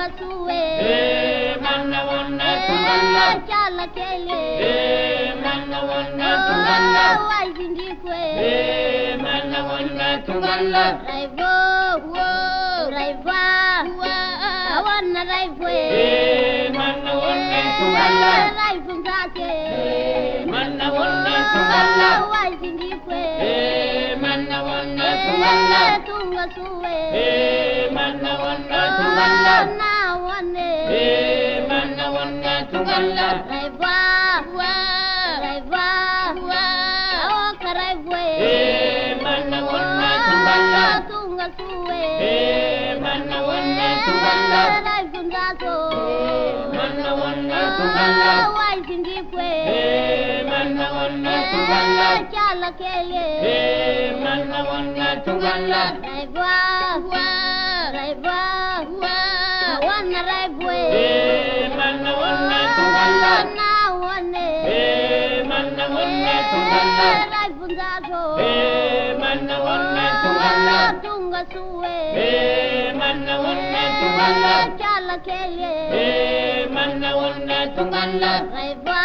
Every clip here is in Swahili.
tunga suwe manna wonna tungalla chala kele manna wonna tungalla wai zindikwe manna wonna tungalla raivo wo raiva wanna raivwe manna wonna tungalla raivu zake manna wonna tungalla wai zindikwe manna wonna tungalla tunga suwe manna wonna tungalla na wane manna wonna tungalla raiva raiva oka raivwe manna wonna tungalla tunga suwe manna wonna tungalla raivu zako manna wonna tungalla wai zindikwe manna wonna tungalla chala kele manna wonna tungalla raiva raiva wanna raivwe manna wonna tungalla na wane manna wonna tungalla raivu zako manna wonna tungalla tunga suwe manna wonna tungalla chala kele manna wonna tungalla raiva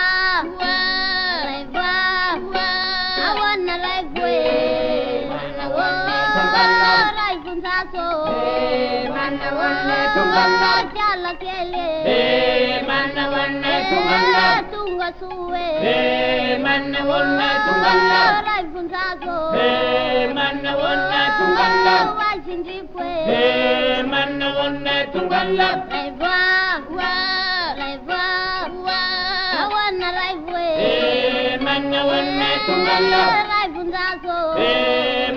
raiva wanna raivwe manna wonna tungalla raivu zako manna wonna tungalla chala kele manna wonna tungalla tunga suwe manna wonna tungalla raivu zako manna wonna tungalla wai zindikwe manna wonna tungalla raiva raiva wanna raivwe manna wonna tungalla raivu zako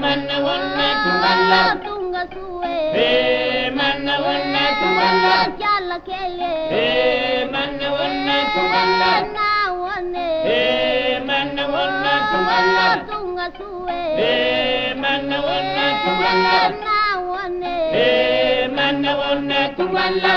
manna wonna tungalla tunga suwe manna wonna tungalla chala kele manna wonna tungalla na wane manna wonna tungalla tunga suwe manna wonna tungalla na wane manna wonna tungalla